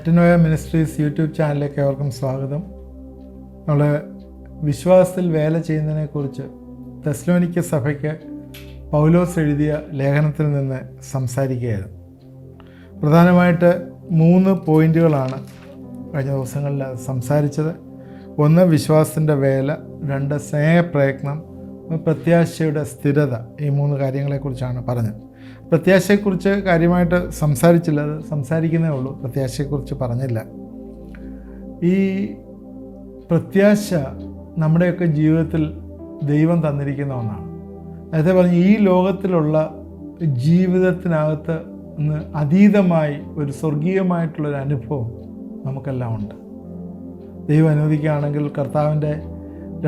Metanoia ministries YouTube ചാനലിലേക്ക് ഏവർക്കും സ്വാഗതം. നമ്മൾ വിശ്വാസത്തിൽ വേല ചെയ്യുന്നതിനെക്കുറിച്ച് തെസ്സലോനിക്ക സഭയ്ക്ക് പൗലോസ് എഴുതിയ ലേഖനത്തിൽ നിന്ന് സംസാരിക്കുകയായിരുന്നു. പ്രധാനമായിട്ട് 3 പോയിന്റുകളാണ് കഴിഞ്ഞ ദിവസങ്ങളിൽ സംസാരിച്ചത്. 1 വിശ്വാസത്തിൻ്റെ വേല, 2 സ്നേഹപ്രയത്നം, പ്രത്യാശയുടെ സ്ഥിരത. ഈ 3 കാര്യങ്ങളെക്കുറിച്ചാണ് പറഞ്ഞത്. പ്രത്യാശയെക്കുറിച്ച് കാര്യമായിട്ട് സംസാരിച്ചില്ല, അത് സംസാരിക്കുന്നേ ഉള്ളൂ, പ്രത്യാശയെക്കുറിച്ച് പറഞ്ഞില്ല. ഈ പ്രത്യാശ നമ്മുടെയൊക്കെ ജീവിതത്തിൽ ദൈവം തന്നിരിക്കുന്ന ഒന്നാണ്. നേരത്തെ പറഞ്ഞ് ഈ ലോകത്തിലുള്ള ജീവിതത്തിനകത്ത് നിന്ന് അതീതമായി ഒരു സ്വർഗീയമായിട്ടുള്ളൊരു അനുഭവം നമുക്കെല്ലാം ഉണ്ട്. ദൈവം അനുവദിക്കുകയാണെങ്കിൽ കർത്താവിൻ്റെ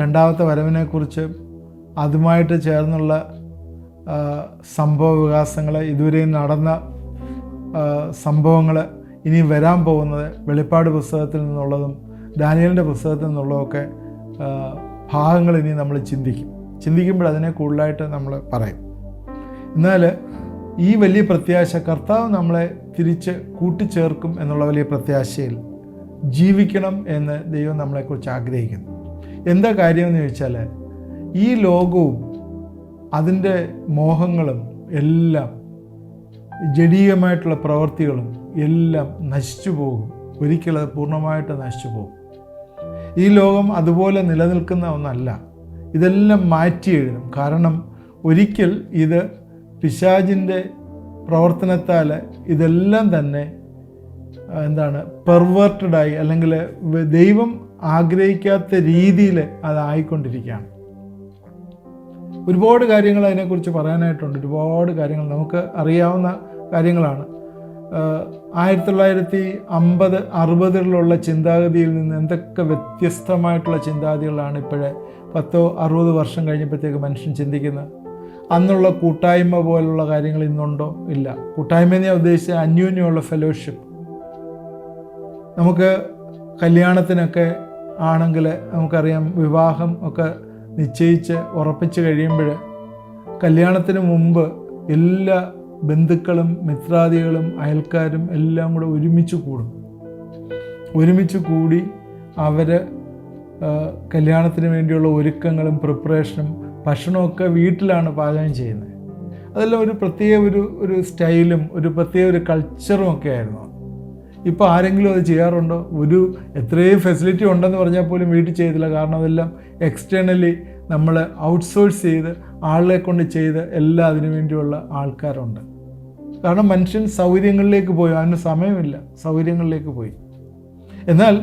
2ാമത്തെ വരവിനെക്കുറിച്ച് അതുമായിട്ട് ചേർന്നുള്ള സംഭവ വികാസങ്ങൾ, ഇതുവരെയും നടന്ന സംഭവങ്ങൾ, ഇനി വരാൻ പോകുന്നത്, വെളിപ്പാട് പുസ്തകത്തിൽ നിന്നുള്ളതും ദാനിയേലിൻ്റെ പുസ്തകത്തിൽ നിന്നുള്ളതൊക്കെ ഭാഗങ്ങൾ ഇനി നമ്മൾ ചിന്തിക്കുമ്പോൾ അതിനെ കൂടുതലായിട്ട് നമ്മൾ പറയും. എന്നാൽ ഈ വലിയ പ്രത്യാശ, കർത്താവ് നമ്മളെ തിരിച്ച് കൂട്ടിച്ചേർക്കും എന്നുള്ള വലിയ പ്രത്യാശയിൽ ജീവിക്കണം എന്ന് ദൈവം നമ്മളെക്കുറിച്ച് ആഗ്രഹിക്കുന്നു. എന്താ കാര്യമെന്ന് ചോദിച്ചാൽ, ഈ ലോകവും അതിൻ്റെ മോഹങ്ങളും എല്ലാം, ജഡീയമായിട്ടുള്ള പ്രവൃത്തികളും എല്ലാം നശിച്ചു പോകും. ഒരിക്കലും അത് പൂർണ്ണമായിട്ട് നശിച്ചു പോകും. ഈ ലോകം അതുപോലെ നിലനിൽക്കുന്ന ഒന്നല്ല. ഇതെല്ലാം മാറ്റി എഴുതും. കാരണം ഒരിക്കൽ ഇത് പിശാചിൻ്റെ പ്രവർത്തനത്താൽ ഇതെല്ലാം തന്നെ പെർവേർട്ടഡായി, അല്ലെങ്കിൽ ദൈവം ആഗ്രഹിക്കാത്ത രീതിയിൽ അതായിക്കൊണ്ടിരിക്കുകയാണ്. ഒരുപാട് കാര്യങ്ങൾ അതിനെക്കുറിച്ച് പറയാനായിട്ടുണ്ട്. ഒരുപാട് കാര്യങ്ങൾ നമുക്ക് അറിയാവുന്ന കാര്യങ്ങളാണ്. 1950-60 ചിന്താഗതിയിൽ നിന്ന് എന്തൊക്കെ വ്യത്യസ്തമായിട്ടുള്ള ചിന്താഗതികളാണ് ഇപ്പോഴേ 10-60 വർഷം കഴിഞ്ഞപ്പോഴത്തേക്ക് മനുഷ്യൻ ചിന്തിക്കുന്നത്. അന്നുള്ള കൂട്ടായ്മ പോലുള്ള കാര്യങ്ങൾ ഇന്നുണ്ടോ? ഇല്ല. കൂട്ടായ്മ ഞാൻ ഉദ്ദേശിച്ച അന്യോന്യമുള്ള ഫെലോഷിപ്പ്. നമുക്ക് കല്യാണത്തിനൊക്കെ ആണെങ്കിൽ നമുക്കറിയാം, വിവാഹം ഒക്കെ നിശ്ചയിച്ച് ഉറപ്പിച്ച് കഴിയുമ്പോൾ കല്യാണത്തിന് മുമ്പ് എല്ലാ ബന്ധുക്കളും മിത്രാദികളും അയൽക്കാരും എല്ലാം കൂടെ ഒരുമിച്ച് കൂടി അവർ കല്യാണത്തിന് വേണ്ടിയുള്ള ഒരുക്കങ്ങളും പ്രിപ്പറേഷനും ഭക്ഷണമൊക്കെ വീട്ടിലാണ് പാചകം ചെയ്യുന്നത്. അതെല്ലാം ഒരു പ്രത്യേക ഒരു സ്റ്റൈലും ഒരു പ്രത്യേക ഒരു കൾച്ചറും ഒക്കെ ആയിരുന്നു. ഇപ്പോൾ ആരെങ്കിലും അത് ചെയ്യാറുണ്ടോ? എത്രയും ഫെസിലിറ്റി ഉണ്ടെന്ന് പറഞ്ഞാൽ പോലും വീട്ടിൽ ചെയ്തില്ല. കാരണം അതെല്ലാം എക്സ്റ്റേണലി നമ്മൾ ഔട്ട്സോഴ്സ് ചെയ്ത് ആളെ കൊണ്ട് ചെയ്ത് എല്ലാം അതിനു വേണ്ടിയുള്ള ആൾക്കാരുണ്ട്. കാരണം മനുഷ്യൻ സൗകര്യങ്ങളിലേക്ക് പോയി, അതിന് സമയമില്ല, സൗകര്യങ്ങളിലേക്ക് പോയി. എന്നാൽ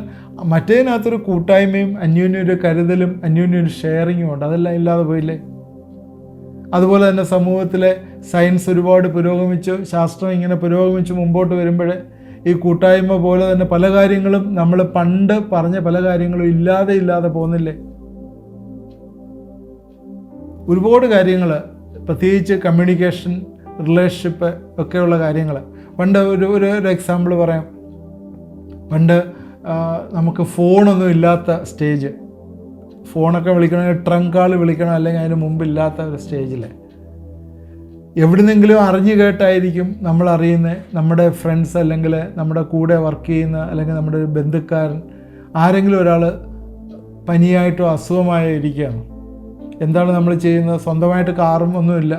മറ്റേതിനകത്തൊരു കൂട്ടായ്മയും അന്യോന്യം ഒരു കരുതലും അന്യോന്യം ഒരു ഷെയറിങ്ങും ഉണ്ട്. അതെല്ലാം ഇല്ലാതെ പോയില്ലേ? അതുപോലെ തന്നെ സമൂഹത്തിലെ സയൻസ് ഒരുപാട് പുരോഗമിച്ചു, ശാസ്ത്രം ഇങ്ങനെ പുരോഗമിച്ച് മുമ്പോട്ട് വരുമ്പോൾ ഈ കൂട്ടായ്മ പോലെ തന്നെ പല കാര്യങ്ങളും നമ്മൾ പണ്ട് പറഞ്ഞ പല കാര്യങ്ങളും ഇല്ലാതെ പോകുന്നില്ലേ? ഒരുപാട് കാര്യങ്ങൾ, പ്രത്യേകിച്ച് കമ്മ്യൂണിക്കേഷൻ, റിലേഷൻഷിപ്പ് ഒക്കെയുള്ള കാര്യങ്ങൾ. പണ്ട് ഒരു എക്സാമ്പിൾ പറയാം. പണ്ട് നമുക്ക് ഫോണൊന്നും ഇല്ലാത്ത സ്റ്റേജ്, ഫോണൊക്കെ വിളിക്കണമെങ്കിൽ ട്രങ്ക് കാൾ വിളിക്കണം, അല്ലെങ്കിൽ അതിന് മുമ്പില്ലാത്ത ഒരു സ്റ്റേജിൽ എവിടുന്നെങ്കിലും അറിഞ്ഞു കേട്ടായിരിക്കും നമ്മൾ അറിയുന്നത്. നമ്മുടെ ഫ്രണ്ട്സ്, അല്ലെങ്കിൽ നമ്മുടെ കൂടെ വർക്ക് ചെയ്യുന്ന, അല്ലെങ്കിൽ നമ്മുടെ ഒരു ബന്ധുക്കാരൻ, ആരെങ്കിലും ഒരാൾ പനിയായിട്ടോ അസുഖമായോ ഇരിക്കുകയാണ്. എന്താണ് നമ്മൾ ചെയ്യുന്നത്? സ്വന്തമായിട്ട് കാറും ഒന്നുമില്ല,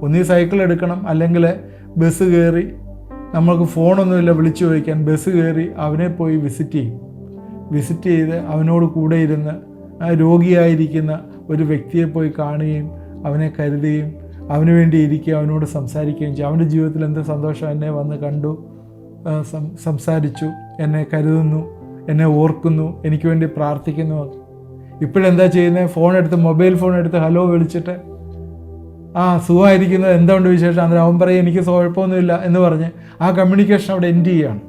ഒന്നീ സൈക്കിൾ എടുക്കണം, അല്ലെങ്കിൽ ബസ് കയറി, നമ്മൾക്ക് ഫോണൊന്നുമില്ല വിളിച്ചു ചോദിക്കാൻ, ബസ് കയറി അവനെ പോയി വിസിറ്റ് ചെയ്ത് അവനോട് കൂടെ ഇരുന്ന് രോഗിയായിരിക്കുന്ന ഒരു വ്യക്തിയെ പോയി കാണുകയും അവനെ കരുതുകയും അവന് വേണ്ടി ഇരിക്കുക, അവനോട് സംസാരിക്കുകയും ചെയ്യും. അവൻ്റെ ജീവിതത്തിൽ എന്ത് സന്തോഷം! എന്നെ വന്ന് കണ്ടു, സംസാരിച്ചു, എന്നെ കരുതുന്നു, എന്നെ ഓർക്കുന്നു, എനിക്ക് വേണ്ടി പ്രാർത്ഥിക്കുന്നു. ഇപ്പോഴെന്താ ചെയ്യുന്നത്? മൊബൈൽ ഫോൺ എടുത്ത് ഹലോ വിളിച്ചിട്ട്, സുഖമായിരിക്കുന്നത്, എന്തുകൊണ്ട് വിശേഷം? അന്നേരം അവൻ പറയും എനിക്ക് കുഴപ്പമൊന്നുമില്ല എന്ന് പറഞ്ഞ് ആ കമ്മ്യൂണിക്കേഷൻ അവിടെ എൻഡ് ചെയ്യുകയാണ്.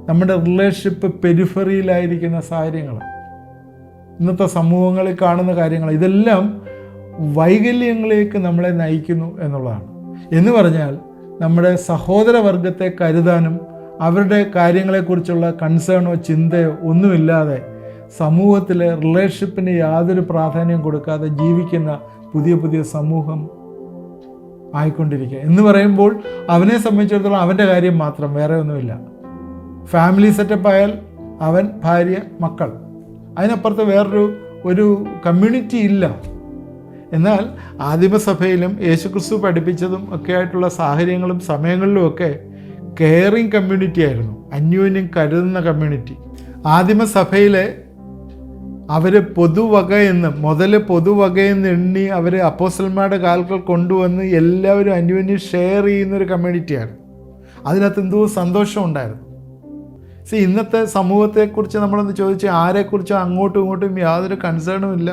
നമ്മുടെ റിലേഷൻഷിപ്പ് പെരിഫറിയിലായിരിക്കുന്ന സാഹചര്യങ്ങൾ, ഇന്നത്തെ സമൂഹങ്ങളിൽ കാണുന്ന കാര്യങ്ങൾ, ഇതെല്ലാം വൈകല്യങ്ങളിലേക്ക് നമ്മളെ നയിക്കുന്നു എന്നുള്ളതാണ്. എന്ന് പറഞ്ഞാൽ നമ്മുടെ സഹോദരവർഗത്തെ കരുതാനും അവരുടെ കാര്യങ്ങളെക്കുറിച്ചുള്ള കൺസേണോ ചിന്തയോ ഒന്നുമില്ലാതെ സമൂഹത്തിലെ റിലേഷൻഷിപ്പിന് യാതൊരു പ്രാധാന്യം കൊടുക്കാതെ ജീവിക്കുന്ന പുതിയ സമൂഹം ആയിക്കൊണ്ടിരിക്കുക എന്ന് പറയുമ്പോൾ അവനെ സംബന്ധിച്ചിടത്തോളം അവൻ്റെ കാര്യം മാത്രം, വേറെ ഒന്നുമില്ല. ഫാമിലി സെറ്റപ്പ് ആയാൽ അവൻ, ഭാര്യ, മക്കൾ, അതിനപ്പുറത്ത് ഒരു കമ്മ്യൂണിറ്റി ഇല്ല. എന്നാൽ ആദിമസഭയിലും യേശുക്രിസ്തു പഠിപ്പിച്ചതും ഒക്കെ ആയിട്ടുള്ള സാഹചര്യങ്ങളും സമയങ്ങളിലുമൊക്കെ കെയറിങ് കമ്മ്യൂണിറ്റി ആയിരുന്നു, അന്യോന്യം കരുതുന്ന കമ്മ്യൂണിറ്റി. ആദിമസഭയിലെ അവർ പൊതുവകയെന്ന് എണ്ണി അവർ അപ്പോസ്തലന്മാരുടെ കാൽക്കൽ കൊണ്ടുവന്ന് എല്ലാവരും അന്യോന്യം ഷെയർ ചെയ്യുന്നൊരു കമ്മ്യൂണിറ്റിയാണ്. അതിനകത്ത് എന്തോ സന്തോഷമുണ്ടായിരുന്നു. ഇന്നത്തെ സമൂഹത്തെക്കുറിച്ച് നമ്മളൊന്ന് ചോദിച്ചാൽ ആരെക്കുറിച്ചും അങ്ങോട്ടും ഇങ്ങോട്ടും യാതൊരു കൺസേണും ഇല്ല,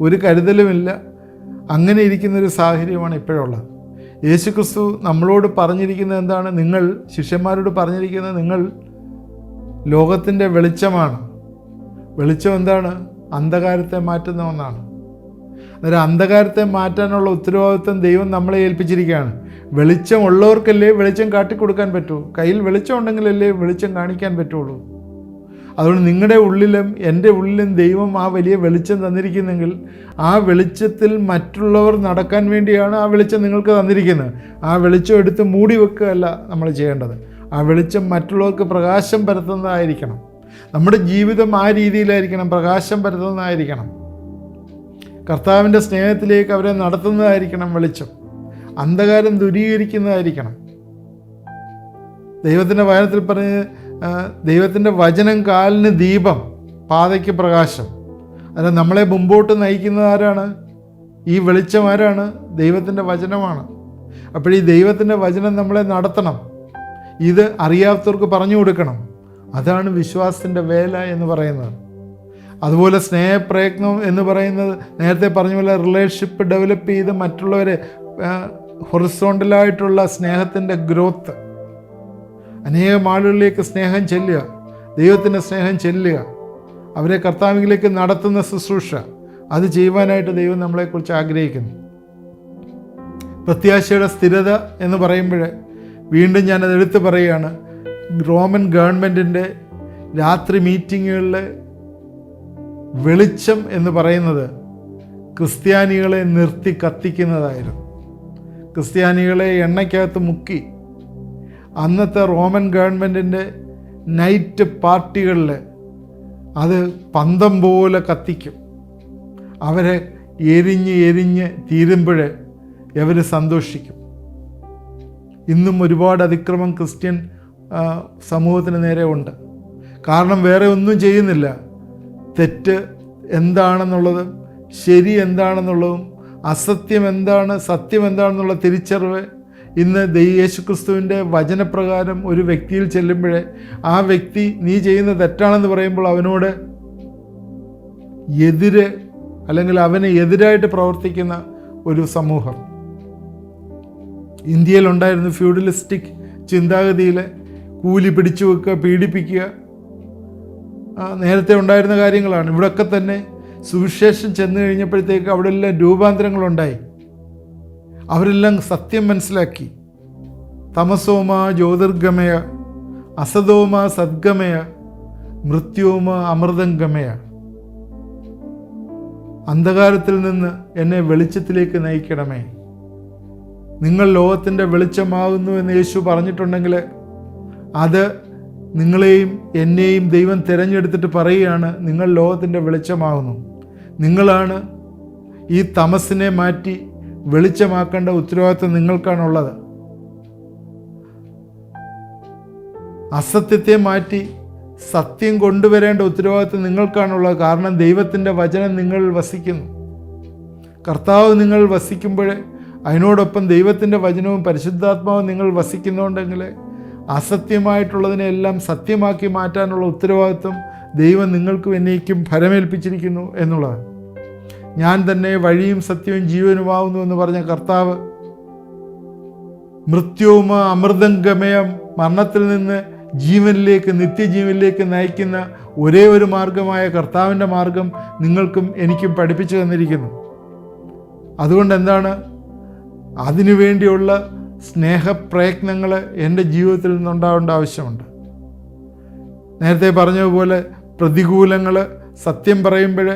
ഒരു കരുതലുമില്ല. അങ്ങനെ ഇരിക്കുന്നൊരു സാഹചര്യമാണ് ഇപ്പോഴുള്ളത്. യേശുക്രിസ്തു നമ്മളോട് പറഞ്ഞിരിക്കുന്നത് എന്താണ്? ശിഷ്യന്മാരോട് പറഞ്ഞിരിക്കുന്നത്, നിങ്ങൾ ലോകത്തിൻ്റെ വെളിച്ചമാണ്. വെളിച്ചം എന്താണ്? അന്ധകാരത്തെ മാറ്റുന്ന ഒന്നാണ്. അന്നേരം അന്ധകാരത്തെ മാറ്റാനുള്ള ഉത്തരവാദിത്വം ദൈവം നമ്മളെ ഏൽപ്പിച്ചിരിക്കുകയാണ്. വെളിച്ചമുള്ളവർക്കല്ലേ വെളിച്ചം കാട്ടിക്കൊടുക്കാൻ പറ്റൂ. കയ്യിൽ വെളിച്ചം ഉണ്ടെങ്കിലല്ലേ വെളിച്ചം കാണിക്കാൻ പറ്റുള്ളൂ. അതുകൊണ്ട് നിങ്ങളുടെ ഉള്ളിലും എൻ്റെ ഉള്ളിലും ദൈവം ആ വലിയ വെളിച്ചം തന്നിരിക്കുന്നെങ്കിൽ ആ വെളിച്ചത്തിൽ മറ്റുള്ളവർ നടക്കാൻ വേണ്ടിയാണ് ആ വെളിച്ചം നിങ്ങൾക്ക് തന്നിരിക്കുന്നത്. ആ വെളിച്ചം എടുത്ത് മൂടി വെക്കുകയല്ല നമ്മൾ ചെയ്യേണ്ടത്. ആ വെളിച്ചം മറ്റുള്ളവർക്ക് പ്രകാശം പരത്തുന്നതായിരിക്കണം. നമ്മുടെ ജീവിതം ആ രീതിയിലായിരിക്കണം, പ്രകാശം പരത്തുന്നതായിരിക്കണം. കർത്താവിൻ്റെ സ്നേഹത്തിലേക്ക് അവരെ നടത്തുന്നതായിരിക്കണം വെളിച്ചം. അന്ധകാരം ദൂരീകരിക്കുന്നതായിരിക്കണം. ദൈവത്തിൻ്റെ വചനത്തിൽ പറഞ്ഞ്, ദൈവത്തിൻ്റെ വചനം കാലിന് ദീപം, പാതയ്ക്ക് പ്രകാശം. അതായത് നമ്മളെ മുമ്പോട്ട് നയിക്കുന്നത് ആരാണ്? ഈ വെളിച്ചം ആരാണ്? ദൈവത്തിൻ്റെ വചനമാണ്. അപ്പോൾ ഈ ദൈവത്തിൻ്റെ വചനം നമ്മളെ നടത്തണം. ഇത് അറിയാത്തവർക്ക് പറഞ്ഞു കൊടുക്കണം. അതാണ് വിശ്വാസത്തിൻ്റെ വേല എന്ന് പറയുന്നത്. അതുപോലെ സ്നേഹപ്രയത്നം എന്ന് പറയുന്നത്, നേരത്തെ പറഞ്ഞ പോലെ റിലേഷൻഷിപ്പ് ഡെവലപ്പ് ചെയ്ത് മറ്റുള്ളവരെ ഹൊറിസോണ്ടലായിട്ടുള്ള സ്നേഹത്തിൻ്റെ ഗ്രോത്ത്, അനേകം ആളുകളിലേക്ക് സ്നേഹം ചെല്ലുക, ദൈവത്തിൻ്റെ സ്നേഹം ചെല്ലുക, അവരെ കർത്താവിലേക്ക് നടത്തുന്ന ശുശ്രൂഷ, അത് ചെയ്യുവാനായിട്ട് ദൈവം നമ്മളെക്കുറിച്ച് ആഗ്രഹിക്കുന്നു. പ്രത്യാശയുടെ സ്ഥിരത എന്ന് പറയുമ്പോൾ വീണ്ടും ഞാനത് എടുത്തു പറയുകയാണ്. റോമൻ ഗവൺമെൻറ്റിൻ്റെ രാത്രി മീറ്റിങ്ങുകളിലെ വെളിച്ചം എന്ന് പറയുന്നത് ക്രിസ്ത്യാനികളെ നിർത്തി കത്തിക്കുന്നതായിരുന്നു. ക്രിസ്ത്യാനികളെ എണ്ണയ്ക്കകത്ത് മുക്കി അന്നത്തെ റോമൻ ഗവൺമെൻറ്റിൻ്റെ നൈറ്റ് പാർട്ടികളിൽ അത് പന്തം പോലെ കത്തിക്കും. അവരെ എരിഞ്ഞ് തീരുമ്പോൾ അവർ സന്തോഷിക്കും. ഇന്നും ഒരുപാട് അതിക്രമം ക്രിസ്ത്യൻ സമൂഹത്തിന് നേരെ ഉണ്ട്. കാരണം വേറെ ഒന്നും ചെയ്യുന്നില്ല. തെറ്റ് എന്താണെന്നുള്ളതും ശരി എന്താണെന്നുള്ളതും അസത്യം എന്താണ് സത്യം എന്താണെന്നുള്ള തിരിച്ചറിവ് ഇന്ന് യേശുക്രിസ്തുവിൻ്റെ വചനപ്രകാരം ഒരു വ്യക്തിയിൽ ചെല്ലുമ്പോഴേ ആ വ്യക്തി നീ ചെയ്യുന്ന തെറ്റാണെന്ന് പറയുമ്പോൾ അവനോട് അല്ലെങ്കിൽ അവന് എതിരായിട്ട് പ്രവർത്തിക്കുന്ന ഒരു സമൂഹം. ഇന്ത്യയിലുണ്ടായിരുന്നു ഫ്യൂഡലിസ്റ്റിക് ചിന്താഗതിയിൽ കൂലി പിടിച്ചു വെക്കുക, പീഡിപ്പിക്കുക, നേരത്തെ ഉണ്ടായിരുന്ന കാര്യങ്ങളാണ്. ഇവിടെയൊക്കെ തന്നെ സുവിശേഷം ചെന്ന് കഴിഞ്ഞപ്പോഴത്തേക്ക് അവിടെ എല്ലാം രൂപാന്തരങ്ങളുണ്ടായി. അവരെല്ലാം സത്യം മനസ്സിലാക്കി. തമസോമ ജ്യോതിർഗമയ, അസതോമ സദ്ഗമയ, മൃത്യോമ അമൃതംഗമയ. അന്ധകാരത്തിൽ നിന്ന് എന്നെ വെളിച്ചത്തിലേക്ക് നയിക്കണമേ. നിങ്ങൾ ലോകത്തിൻ്റെ വെളിച്ചമാകുന്നു എന്ന് യേശു പറഞ്ഞിട്ടുണ്ടെങ്കിൽ അത് നിങ്ങളെയും എന്നെയും ദൈവം തിരഞ്ഞെടുത്തിട്ട് പറയുകയാണ്, നിങ്ങൾ ലോകത്തിൻ്റെ വെളിച്ചമാകുന്നു. നിങ്ങളാണ് ഈ തമസിനെ മാറ്റി വെളിച്ചമാക്കേണ്ട ഉത്തരവാദിത്വം നിങ്ങൾക്കാണുള്ളത്. അസത്യത്തെ മാറ്റി സത്യം കൊണ്ടുവരേണ്ട ഉത്തരവാദിത്വം നിങ്ങൾക്കാണുള്ളത്. കാരണം ദൈവത്തിൻ്റെ വചനം നിങ്ങളിൽ വസിക്കുന്നു. കർത്താവ് നിങ്ങൾ വസിക്കുമ്പോൾ അതിനോടൊപ്പം ദൈവത്തിൻ്റെ വചനവും പരിശുദ്ധാത്മാവും നിങ്ങൾ വസിക്കുന്നുണ്ടെങ്കിൽ അസത്യമായിട്ടുള്ളതിനെല്ലാം സത്യമാക്കി മാറ്റാനുള്ള ഉത്തരവാദിത്വം ദൈവം നിങ്ങൾക്കും എന്നേക്കും ഫലമേൽപ്പിച്ചിരിക്കുന്നു എന്നുള്ളതാണ്. ഞാൻ തന്നെ വഴിയും സത്യവും ജീവനുമാവുന്നു എന്ന് പറഞ്ഞ കർത്താവ് മൃത്യുവും അമൃതംഗമയം, മരണത്തിൽ നിന്ന് ജീവനിലേക്ക് നിത്യജീവനിലേക്ക് നയിക്കുന്ന ഒരേ ഒരു മാർഗമായ കർത്താവിൻ്റെ മാർഗം നിങ്ങൾക്കും എനിക്കും പഠിപ്പിച്ചു തന്നിരിക്കുന്നു. അതുകൊണ്ട് എന്താണ്, അതിനുവേണ്ടിയുള്ള സ്നേഹപ്രയത്നങ്ങൾ എൻ്റെ ജീവിതത്തിൽ നിന്നുണ്ടാവേണ്ട ആവശ്യമുണ്ട്. നേരത്തെ പറഞ്ഞതുപോലെ പ്രതികൂലങ്ങൾ, സത്യം പറയുമ്പോൾ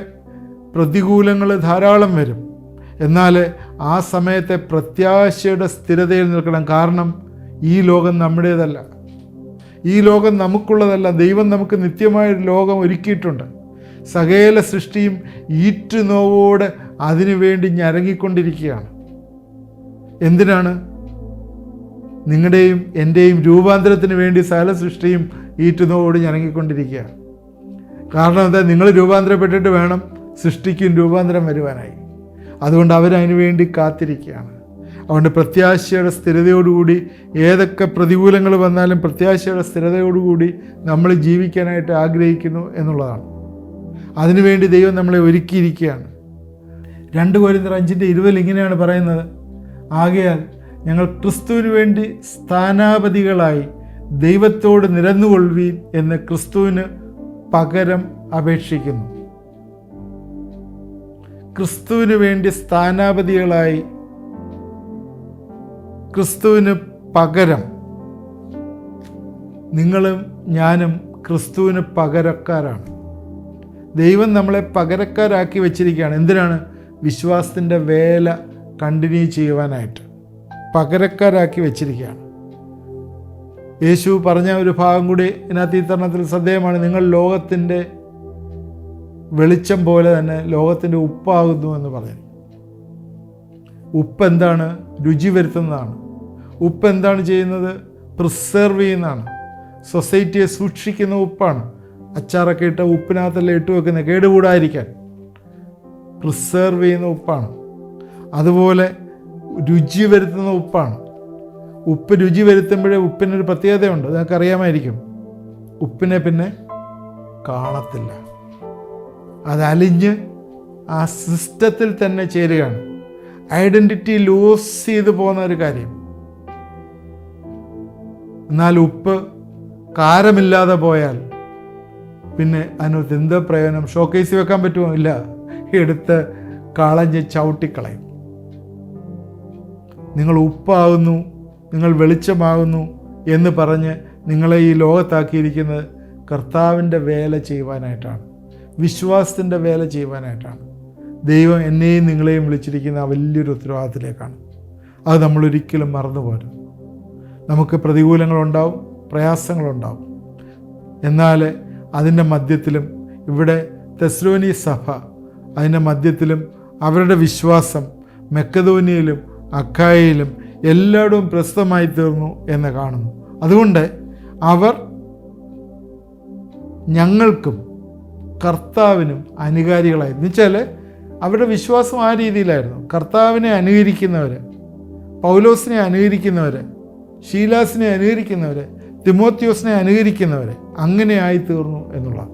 പ്രതികൂലങ്ങൾ ധാരാളം വരും. എന്നാൽ ആ സമയത്തെ പ്രത്യാശയുടെ സ്ഥിരതയിൽ നിൽക്കണം. കാരണം ഈ ലോകം നമ്മുടേതല്ല. ഈ ലോകം നമുക്കുള്ളതല്ല. ദൈവം നമുക്ക് നിത്യമായൊരു ലോകം ഒരുക്കിയിട്ടുണ്ട്. സകല സൃഷ്ടിയും ഈറ്റുനോവോടെ അതിനു വേണ്ടി ഞരങ്ങിക്കൊണ്ടിരിക്കുകയാണ്. എന്തിനാണ്? നിങ്ങളുടെയും എൻ്റെയും രൂപാന്തരത്തിന് വേണ്ടി സകല സൃഷ്ടിയും ഈറ്റുനോവോട് ഞരങ്ങിക്കൊണ്ടിരിക്കുക. കാരണം എന്താ? നിങ്ങൾ രൂപാന്തരപ്പെട്ടിട്ട് വേണം സൃഷ്ടിക്കും രൂപാന്തരം വരുവാനായി. അതുകൊണ്ട് അവരതിനു വേണ്ടി കാത്തിരിക്കുകയാണ്. അതുകൊണ്ട് പ്രത്യാശയുടെ സ്ഥിരതയോടുകൂടി, ഏതൊക്കെ പ്രതികൂലങ്ങൾ വന്നാലും പ്രത്യാശയുടെ സ്ഥിരതയോടുകൂടി നമ്മൾ ജീവിക്കാനായിട്ട് ആഗ്രഹിക്കുന്നു എന്നുള്ളതാണ്. അതിനുവേണ്ടി ദൈവം നമ്മളെ ഒരുക്കിയിരിക്കുകയാണ്. 2 കൊരിന്ത്യർ 5:20 ഇങ്ങനെയാണ് പറയുന്നത്: ആകയാൽ ഞങ്ങൾ ക്രിസ്തുവിന് വേണ്ടി സ്ഥാനാപതികളായി ദൈവത്തോട് നിരന്നുകൊള്ളുവീൻ എന്ന് ക്രിസ്തുവിന് പകരം അപേക്ഷിക്കുന്നു. ക്രിസ്തുവിന് വേണ്ടി സ്ഥാനാപതികളായി, ക്രിസ്തുവിന് പകരം. നിങ്ങളും ഞാനും ക്രിസ്തുവിന് പകരക്കാരാണ്. ദൈവം നമ്മളെ പകരക്കാരാക്കി വെച്ചിരിക്കുകയാണ്. എന്തിനാണ്? വിശ്വാസത്തിൻ്റെ വേല കണ്ടിന്യൂ ചെയ്യുവാനായിട്ട് പകരക്കാരാക്കി വെച്ചിരിക്കുകയാണ്. യേശു പറഞ്ഞ ഒരു ഭാഗം കൂടി ഇതിനകത്ത് ഈ തരുണത്തിൽ ശ്രദ്ധേയമാണ്: നിങ്ങൾ ലോകത്തിൻ്റെ വെളിച്ചം പോലെ തന്നെ ലോകത്തിൻ്റെ ഉപ്പാകുന്നു എന്ന് പറഞ്ഞു. ഉപ്പ് എന്താണ്? രുചി വരുത്തുന്നതാണ്. ഉപ്പ് എന്താണ് ചെയ്യുന്നത്? പ്രിസർവ് ചെയ്യുന്നതാണ്. സൊസൈറ്റിയെ സൂക്ഷിക്കുന്ന ഉപ്പാണ്. അച്ചാറൊക്കെ ഇട്ട ഉപ്പിനകത്തെല്ലാം ഇട്ട് വെക്കുന്നത് കേടുകൂടാതിരിക്കാൻ. പ്രിസർവ് ചെയ്യുന്ന ഉപ്പാണ്. അതുപോലെ രുചി വരുത്തുന്ന ഉപ്പാണ്. ഉപ്പ് രുചി വരുത്തുമ്പോഴേ ഉപ്പിനൊരു പ്രത്യേകതയുണ്ട്. നിങ്ങൾക്ക് അറിയാമായിരിക്കും. ഉപ്പിനെ പിന്നെ കാണത്തില്ല. അതലിഞ്ഞ് ആ സിസ്റ്റത്തിൽ തന്നെ ചേരുകയാണ്. ഐഡൻറ്റിറ്റി ലൂസ് ചെയ്ത് പോകുന്ന ഒരു കാര്യം. എന്നാൽ ഉപ്പ് കാരമില്ലാതെ പോയാൽ പിന്നെ അതിനകത്ത് എന്താ പ്രയോജനം? ഷോക്കേസ് വെക്കാൻ പറ്റുമോ? ഇല്ല. എടുത്ത് കളഞ്ഞ് ചവിട്ടിക്കളയും. നിങ്ങൾ ഉപ്പാകുന്നു, നിങ്ങൾ വെളിച്ചമാകുന്നു എന്ന് പറഞ്ഞ് നിങ്ങളെ ഈ ലോകത്താക്കിയിരിക്കുന്നത് കർത്താവിൻ്റെ വേല ചെയ്യുവാനായിട്ടാണ്, വിശ്വാസത്തിൻ്റെ വേല ചെയ്യുവാനായിട്ടാണ്. ദൈവം എന്നെയും നിങ്ങളെയും വിളിച്ചിരിക്കുന്ന ആ വലിയൊരു ഉത്തരവാദിത്തത്തിലേക്കാണ്. അത് നമ്മളൊരിക്കലും മറന്നുപോരും. നമുക്ക് പ്രതികൂലങ്ങളുണ്ടാവും, പ്രയാസങ്ങളുണ്ടാവും. എന്നാൽ അതിൻ്റെ മധ്യത്തിലും, ഇവിടെ തെസ്സലോനി സഭ അതിൻ്റെ മധ്യത്തിലും അവരുടെ വിശ്വാസം മക്കെദോന്യയിലും അഖായയിലും എല്ലായിടവും പ്രസിദ്ധമായി തീർന്നു എന്ന് കാണുന്നു. അതുകൊണ്ട് അവർ ഞങ്ങൾക്കും കർത്താവിനും അനുകാരികളായി. എന്നുവെച്ചാൽ അവരുടെ വിശ്വാസം ആ രീതിയിലായിരുന്നു. കർത്താവിനെ അനുകരിക്കുന്നവർ, പൗലോസിനെ അനുകരിക്കുന്നവർ, ശീലാസിനെ അനുകരിക്കുന്നവർ, തിമോത്തിയോസിനെ അനുകരിക്കുന്നവർ അങ്ങനെ ആയിത്തീർന്നു എന്നുള്ളതാണ്.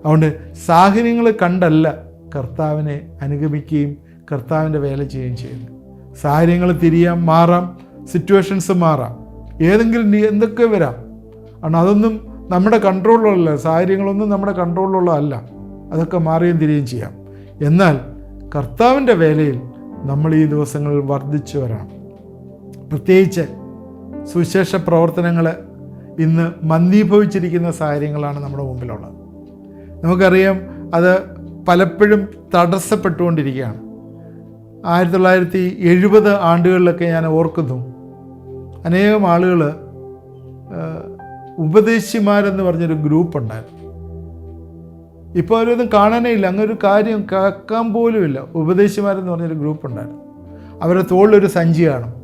അതുകൊണ്ട് സാഹചര്യങ്ങൾ കണ്ടല്ല കർത്താവിനെ അനുഗമിക്കുകയും കർത്താവിൻ്റെ വേല ചെയ്യുകയും ചെയ്യുന്നു. സാഹചര്യങ്ങൾ തിരിയാം, മാറാം, സിറ്റുവേഷൻസ് മാറാം, ഏതെങ്കിലും എന്തൊക്കെ വരാം. കാരണം അതൊന്നും നമ്മുടെ കൺട്രോളിലുള്ള സാഹചര്യങ്ങളൊന്നും നമ്മുടെ കൺട്രോളിലുള്ളതല്ല. അതൊക്കെ മാറുകയും തിരിയുകയും ചെയ്യാം. എന്നാൽ കർത്താവിൻ്റെ വേലയിൽ നമ്മൾ ഈ ദിവസങ്ങളിൽ വർദ്ധിച്ചു വരണം. പ്രത്യേകിച്ച് സുവിശേഷ പ്രവർത്തനങ്ങൾ ഇന്ന് മന്ദീഭവിച്ചിരിക്കുന്ന സാഹചര്യങ്ങളാണ് നമ്മുടെ മുമ്പിലുള്ളത്. നമുക്കറിയാം, അത് പലപ്പോഴും തടസ്സപ്പെട്ടുകൊണ്ടിരിക്കുകയാണ്. 1970 ആണ്ടുകളിലൊക്കെ ഞാൻ ഓർക്കുന്നു, അനേകം ആളുകൾ ഉപദേശിമാരെന്ന് പറഞ്ഞൊരു ഗ്രൂപ്പ് ഉണ്ടായിരുന്നു. ഇപ്പോൾ അവരൊന്നും കാണാനേ ഇല്ല, അങ്ങനൊരു കാര്യം കേൾക്കാൻ പോലും ഇല്ല. ഉപദേശിമാരെന്ന് പറഞ്ഞൊരു ഗ്രൂപ്പ് ഉണ്ടായിരുന്നു. അവരുടെ തോളിലൊരു സഞ്ചി കാണും.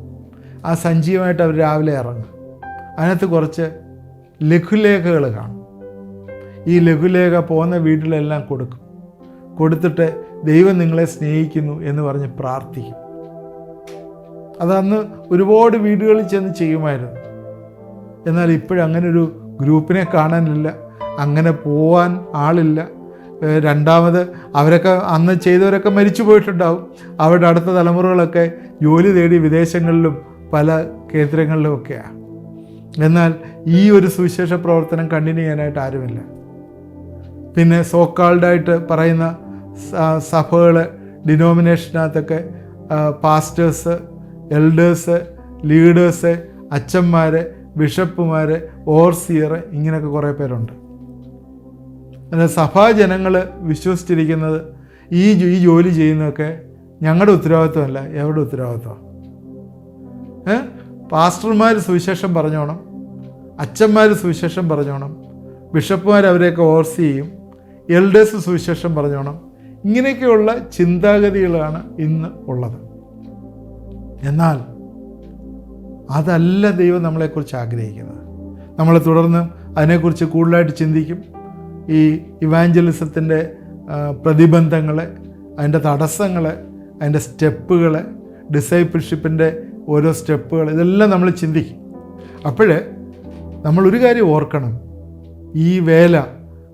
ആ സഞ്ചിയുമായിട്ട് അവർ രാവിലെ ഇറങ്ങും. അതിനകത്ത് കുറച്ച് ലഘുലേഖകൾ കാണും. ഈ ലഘുലേഖ പോകുന്ന വീട്ടിലെല്ലാം കൊടുക്കും. കൊടുത്തിട്ട് ദൈവം നിങ്ങളെ സ്നേഹിക്കുന്നു എന്ന് പറഞ്ഞ് പ്രാർത്ഥിക്കും. അതന്ന് ഒരുപാട് വീടുകളിൽ ചെന്ന് ചെയ്യുമായിരുന്നു. എന്നാൽ ഇപ്പോഴങ്ങനൊരു ഗ്രൂപ്പിനെ കാണാനില്ല, അങ്ങനെ പോവാൻ ആളില്ല. രണ്ടാമത് അവരൊക്കെ അന്ന് ചെയ്തവരൊക്കെ മരിച്ചു പോയിട്ടുണ്ടാവും. അവരുടെ അടുത്ത തലമുറകളൊക്കെ ജോലി തേടി വിദേശങ്ങളിലും പല കേന്ദ്രങ്ങളിലുമൊക്കെയാണ്. എന്നാൽ ഈ ഒരു സുവിശേഷ പ്രവർത്തനം കണ്ടിന്യൂ ചെയ്യാനായിട്ട് ആരുമില്ല. പിന്നെ സോക്കാൾഡായിട്ട് പറയുന്ന സഭകൾ, ഡിനോമിനേഷനകത്തൊക്കെ പാസ്റ്റേഴ്സ്, എൽഡേഴ്സ്, ലീഡേഴ്സ്, അച്ഛന്മാർ, ബിഷപ്പുമാർ, ഓവർസിയർ, ഇങ്ങനെയൊക്കെ കുറേ പേരുണ്ട്. എന്നാൽ സഭാജനങ്ങൾ വിശ്വസിച്ചിരിക്കുന്നത് ഈ ജോലി ചെയ്യുന്നതൊക്കെ ഞങ്ങളുടെ ഉത്തരവാദിത്വമല്ല. എവിടെ ഉത്തരവാദിത്വം? പാസ്റ്റർമാർ സുവിശേഷം പറഞ്ഞോണം, അച്ഛന്മാർ സുവിശേഷം പറഞ്ഞോണം, ബിഷപ്പുമാർ അവരെയൊക്കെ ഓവർസി ചെയ്യും, എൽഡേഴ്സ് സുവിശേഷം പറഞ്ഞോണം. ഇങ്ങനെയൊക്കെയുള്ള ചിന്താഗതികളാണ് ഇന്ന് ഉള്ളത്. എന്നാൽ അതല്ല ദൈവം നമ്മളെക്കുറിച്ച് ആഗ്രഹിക്കുന്നത്. നമ്മൾ തുടർന്ന് അതിനെക്കുറിച്ച് കൂടുതലായിട്ട് ചിന്തിക്കും. ഈ ഇവാഞ്ചലിസത്തിൻ്റെ പ്രതിബന്ധങ്ങളെ, അതിൻ്റെ തടസ്സങ്ങളെ, അതിൻ്റെ സ്റ്റെപ്പുകളെ, ഡിസൈപ്പിൾഷിപ്പിൻ്റെ ഓരോ സ്റ്റെപ്പുകൾ, ഇതെല്ലാം നമ്മൾ ചിന്തിക്കും. അപ്പോൾ നമ്മളൊരു കാര്യം ഓർക്കണം, ഈ വേല,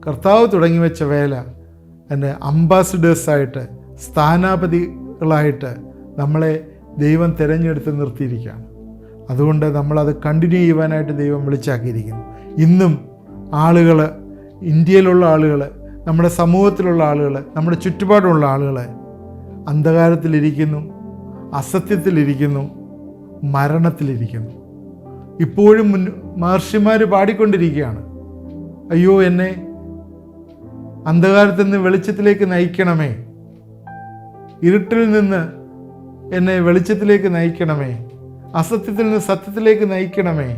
കർത്താവ് തുടങ്ങി വെച്ച വേല, അതിൻ്റെ അംബാസിഡേഴ്സായിട്ട്, സ്ഥാനാപതികളായിട്ട് നമ്മളെ ദൈവം തിരഞ്ഞെടുത്ത് നിർത്തിയിരിക്കുകയാണ്. അതുകൊണ്ട് നമ്മളത് കണ്ടിന്യൂ ചെയ്യുവാനായിട്ട് ദൈവം വിളിച്ചാക്കിയിരിക്കുന്നു. ഇന്നും ആളുകൾ, ഇന്ത്യയിലുള്ള ആളുകൾ, നമ്മുടെ സമൂഹത്തിലുള്ള ആളുകൾ, നമ്മുടെ ചുറ്റുപാടുമുള്ള ആളുകൾ അന്ധകാരത്തിലിരിക്കുന്നു, അസത്യത്തിലിരിക്കുന്നു, മരണത്തിലിരിക്കുന്നു. ഇപ്പോഴും മഹർഷിമാർ പാടിക്കൊണ്ടിരിക്കുകയാണ്, അയ്യോ എന്നെ അന്ധകാരത്തിൽ നിന്ന് വെളിച്ചത്തിലേക്ക് നയിക്കണമേ, ഇരുട്ടിൽ നിന്ന് എന്നെ വെളിച്ചത്തിലേക്ക് നയിക്കണമേ, അസത്യത്തിൽ നിന്ന് സത്യത്തിലേക്ക് നയിക്കണമേ,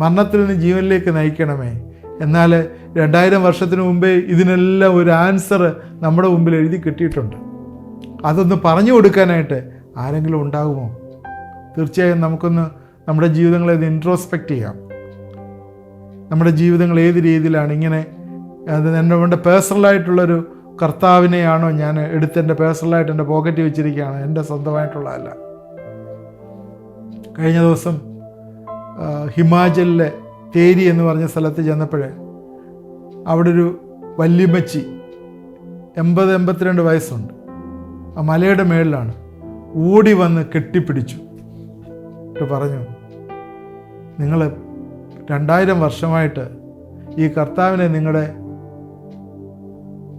മരണത്തിൽ നിന്ന് ജീവനിലേക്ക് നയിക്കണമേ. എന്നാൽ 2000 വർഷത്തിന് മുമ്പേ ഇതിനെല്ലാം ഒരു ആൻസർ നമ്മുടെ മുമ്പിൽ എഴുതി കിട്ടിയിട്ടുണ്ട്. അതൊന്ന് പറഞ്ഞു കൊടുക്കാനായിട്ട് ആരെങ്കിലും ഉണ്ടാകുമോ? തീർച്ചയായും നമുക്കൊന്ന് നമ്മുടെ ജീവിതങ്ങളെ ഇത് ഇൻട്രോസ്പെക്റ്റ് ചെയ്യാം. നമ്മുടെ ജീവിതങ്ങൾ ഏത് രീതിയിലാണ്? ഇങ്ങനെ അത് എൻ്റെ പേഴ്സണലായിട്ടുള്ളൊരു കർത്താവിനെയാണോ ഞാൻ എടുത്ത് എൻ്റെ പേഴ്സണലായിട്ട് എൻ്റെ പോക്കറ്റിൽ വെച്ചിരിക്കുകയാണ്, എൻ്റെ സ്വന്തമായിട്ടുള്ളതല്ല. കഴിഞ്ഞ ദിവസം ഹിമാചലിലെ തേരി എന്ന് പറഞ്ഞ സ്ഥലത്ത് ചെന്നപ്പോൾ അവിടെ ഒരു വല്യമ്മച്ചി 80-82 വയസ്സുണ്ട്. ആ മലയുടെ മേളിലാണ്. ഓടി വന്ന് കെട്ടിപ്പിടിച്ചു, പറഞ്ഞു, നിങ്ങൾ 2000 വർഷമായിട്ട് ഈ കർത്താവിനെ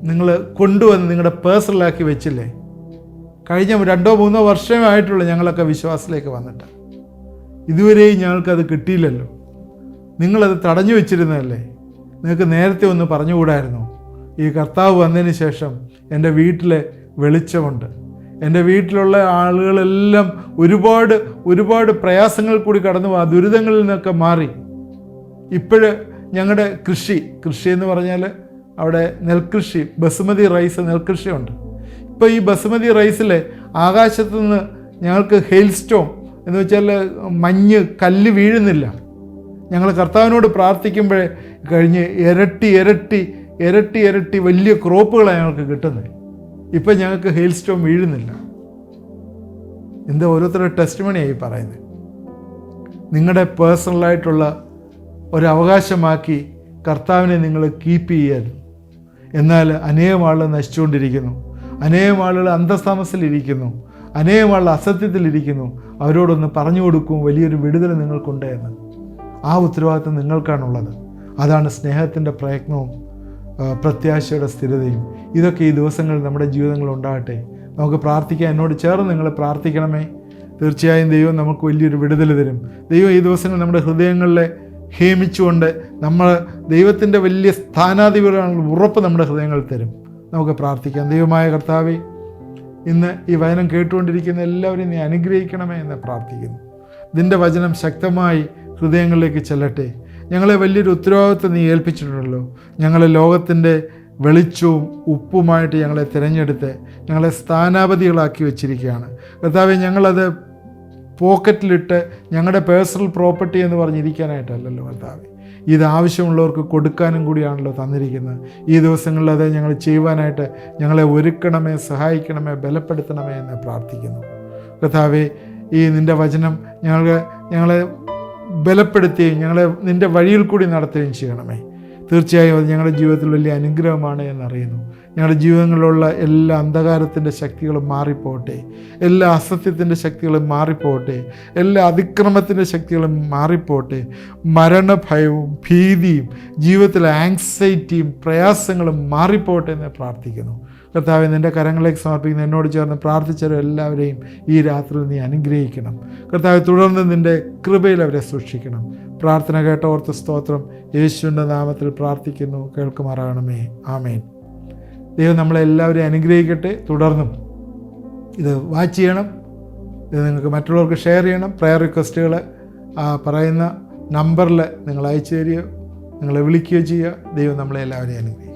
നിങ്ങൾ കൊണ്ടുവന്ന് നിങ്ങളുടെ പേഴ്സണലാക്കി വെച്ചില്ലേ? കഴിഞ്ഞ 2-3 വർഷമേ ആയിട്ടുള്ളൂ ഞങ്ങളൊക്കെ വിശ്വാസത്തിലേക്ക് വന്നിട്ട്. ഇതുവരെയും ഞങ്ങൾക്കത് കിട്ടിയില്ലല്ലോ. നിങ്ങളത് തടഞ്ഞു വെച്ചിരുന്നതല്ലേ? നിങ്ങൾക്ക് നേരത്തെ ഒന്ന് പറഞ്ഞുകൂടായിരുന്നു? ഈ കർത്താവ് വന്നതിന് ശേഷം എൻ്റെ വീട്ടിലെ വെളിച്ചമുണ്ട്, എൻ്റെ വീട്ടിലുള്ള ആളുകളെല്ലാം ഒരുപാട് പ്രയാസങ്ങൾ കൂടി കടന്നു ആ ദുരിതങ്ങളിൽ നിന്നൊക്കെ മാറി. ഇപ്പോഴ് ഞങ്ങളുടെ കൃഷി എന്ന് പറഞ്ഞാൽ അവിടെ നെൽകൃഷി, ബസുമതി റൈസ് നെൽകൃഷിയുണ്ട്. ഇപ്പോൾ ഈ ബസുമതി റൈസിൽ ആകാശത്തു നിന്ന് ഞങ്ങൾക്ക് ഹെയിൽ സ്റ്റോം എന്ന് വെച്ചാൽ മഞ്ഞ്, കല്ല് വീഴുന്നില്ല. ഞങ്ങൾ കർത്താവിനോട് പ്രാർത്ഥിക്കുമ്പോഴേ കഴിഞ്ഞ് ഇരട്ടി വലിയ ക്രോപ്പുകളാണ് ഞങ്ങൾക്ക് കിട്ടുന്നത്. ഇപ്പം ഞങ്ങൾക്ക് ഹെയിൽ സ്റ്റോം വീഴുന്നില്ല. എന്താ ഓരോരുത്തരുടെ ടെസ്റ്റിമണിയായി പറയുന്നത്? നിങ്ങളുടെ പേഴ്സണലായിട്ടുള്ള ഒരവകാശമാക്കി കർത്താവിനെ നിങ്ങൾ കീപ്പ് ചെയ്യരുത്. എന്നാൽ അനേകം ആളുകൾ നശിച്ചുകൊണ്ടിരിക്കുന്നു, അനേകം ആളുകൾ അന്ധതാമസത്തിലിരിക്കുന്നു, അനേകം ആളുകൾ അസത്യത്തിലിരിക്കുന്നു. അവരോടൊന്ന് പറഞ്ഞു കൊടുക്കും, വലിയൊരു വിടുതൽ നിങ്ങൾക്കുണ്ട് എന്ന്. ആ ഉത്തരവാദിത്വം നിങ്ങൾക്കാണുള്ളത്. അതാണ് സ്നേഹത്തിൻ്റെ പ്രയത്നവും പ്രത്യാശയുടെ സ്ഥിരതയും. ഇതൊക്കെ ഈ ദിവസങ്ങളിൽ നമ്മുടെ ജീവിതങ്ങളിൽ ഉണ്ടാകട്ടെ. നമുക്ക് പ്രാർത്ഥിക്കാം. എന്നോട് ചേർന്ന് നിങ്ങൾ പ്രാർത്ഥിക്കണമേ. തീർച്ചയായും ദൈവം നമുക്ക് വലിയൊരു വിടുതൽ തരും. ദൈവം ഈ ദിവസങ്ങളിൽ നമ്മുടെ ഹൃദയങ്ങളിലെ ഹേമിച്ചുകൊണ്ട് നമ്മൾ ദൈവത്തിൻ്റെ വലിയ സ്ഥാനാധിപതികളുടെ ഉറപ്പ് നമ്മുടെ ഹൃദയങ്ങളിൽ തരും. നമുക്ക് പ്രാർത്ഥിക്കാം. ദൈവമായ കർത്താവേ, ഇന്ന് ഈ വചനം കേട്ടുകൊണ്ടിരിക്കുന്ന എല്ലാവരെയും നീ അനുഗ്രഹിക്കണമേ എന്ന് പ്രാർത്ഥിക്കുന്നു. നിൻ്റെ വചനം ശക്തമായി ഹൃദയങ്ങളിലേക്ക് ചെല്ലട്ടെ. ഞങ്ങളെ വലിയൊരു ഉത്തരവാദിത്വം നീ ഏൽപ്പിച്ചിട്ടുണ്ടല്ലോ. ഞങ്ങളെ ലോകത്തിൻ്റെ വെളിച്ചവും ഉപ്പുമായിട്ട് ഞങ്ങളെ തിരഞ്ഞെടുത്ത് ഞങ്ങളെ സ്ഥാനാപതികളാക്കി വെച്ചിരിക്കുകയാണ് കർത്താവേ. ഞങ്ങളത് പോക്കറ്റിലിട്ട് ഞങ്ങളുടെ പേഴ്സണൽ പ്രോപ്പർട്ടി എന്ന് പറഞ്ഞിരിക്കാനായിട്ടല്ലല്ലോ കർത്താവേ. ഇത് ആവശ്യമുള്ളവർക്ക് കൊടുക്കാനും കൂടിയാണല്ലോ തന്നിരിക്കുന്നത്. ഈ ദിവസങ്ങളിൽ അത് ഞങ്ങൾ ചെയ്യുവാനായിട്ട് ഞങ്ങളെ ഒരുക്കണമേ, സഹായിക്കണമേ, ബലപ്പെടുത്തണമേ എന്ന് പ്രാർത്ഥിക്കുന്നു കർത്താവേ. ഈ നിൻ്റെ വചനം ഞങ്ങളെ ബലപ്പെടുത്തുകയും ഞങ്ങളെ നിൻ്റെ വഴിയിൽ കൂടി നടത്തുകയും ചെയ്യണമേ. തീർച്ചയായും അത് ഞങ്ങളുടെ ജീവിതത്തിൽ വലിയ അനുഗ്രഹമാണ് എന്നറിയുന്നു. ഞങ്ങളുടെ ജീവിതങ്ങളിലുള്ള എല്ലാ അന്ധകാരത്തിൻ്റെ ശക്തികളും മാറിപ്പോട്ടെ, എല്ലാ അസത്യത്തിൻ്റെ ശക്തികളും മാറിപ്പോട്ടെ, എല്ലാ അതിക്രമത്തിൻ്റെ ശക്തികളും മാറിപ്പോട്ടെ. മരണഭയവും ഭീതിയും ജീവിതത്തിലെ ആങ്സൈറ്റിയും പ്രയാസങ്ങളും മാറിപ്പോട്ടെ എന്ന് പ്രാർത്ഥിക്കുന്നു കർത്താവേ. നിൻ്റെ കരങ്ങളിലേക്ക് സമർപ്പിക്കുന്ന എന്നോട് ചേർന്ന് പ്രാർത്ഥിച്ചവരും എല്ലാവരെയും ഈ രാത്രിയിൽ നീ അനുഗ്രഹിക്കണം കർത്താവേ. തുടർന്ന് നിൻ്റെ കൃപയിൽ അവരെ സൂക്ഷിക്കണം. പ്രാർത്ഥന കേട്ട ഓർത്ത് സ്തോത്രം. യേശുവിൻ്റെ നാമത്തിൽ പ്രാർത്ഥിക്കുന്നു, കേൾക്കുമാറാകണമേ. ആമേൻ. ദൈവം നമ്മളെല്ലാവരെയും അനുഗ്രഹിക്കട്ടെ. തുടർന്നും ഇത് വാച്ച് ചെയ്യണം, ഇത് നിങ്ങൾക്ക് മറ്റുള്ളവർക്ക് ഷെയർ ചെയ്യണം. പ്രയർ റിക്വസ്റ്റുകൾ പറയുന്ന നമ്പറിൽ നിങ്ങൾ അയച്ചു തരികയോ നിങ്ങളെ വിളിക്കുകയോ ചെയ്യുക. ദൈവം നമ്മളെ എല്ലാവരെയും അനുഗ്രഹിക്കും.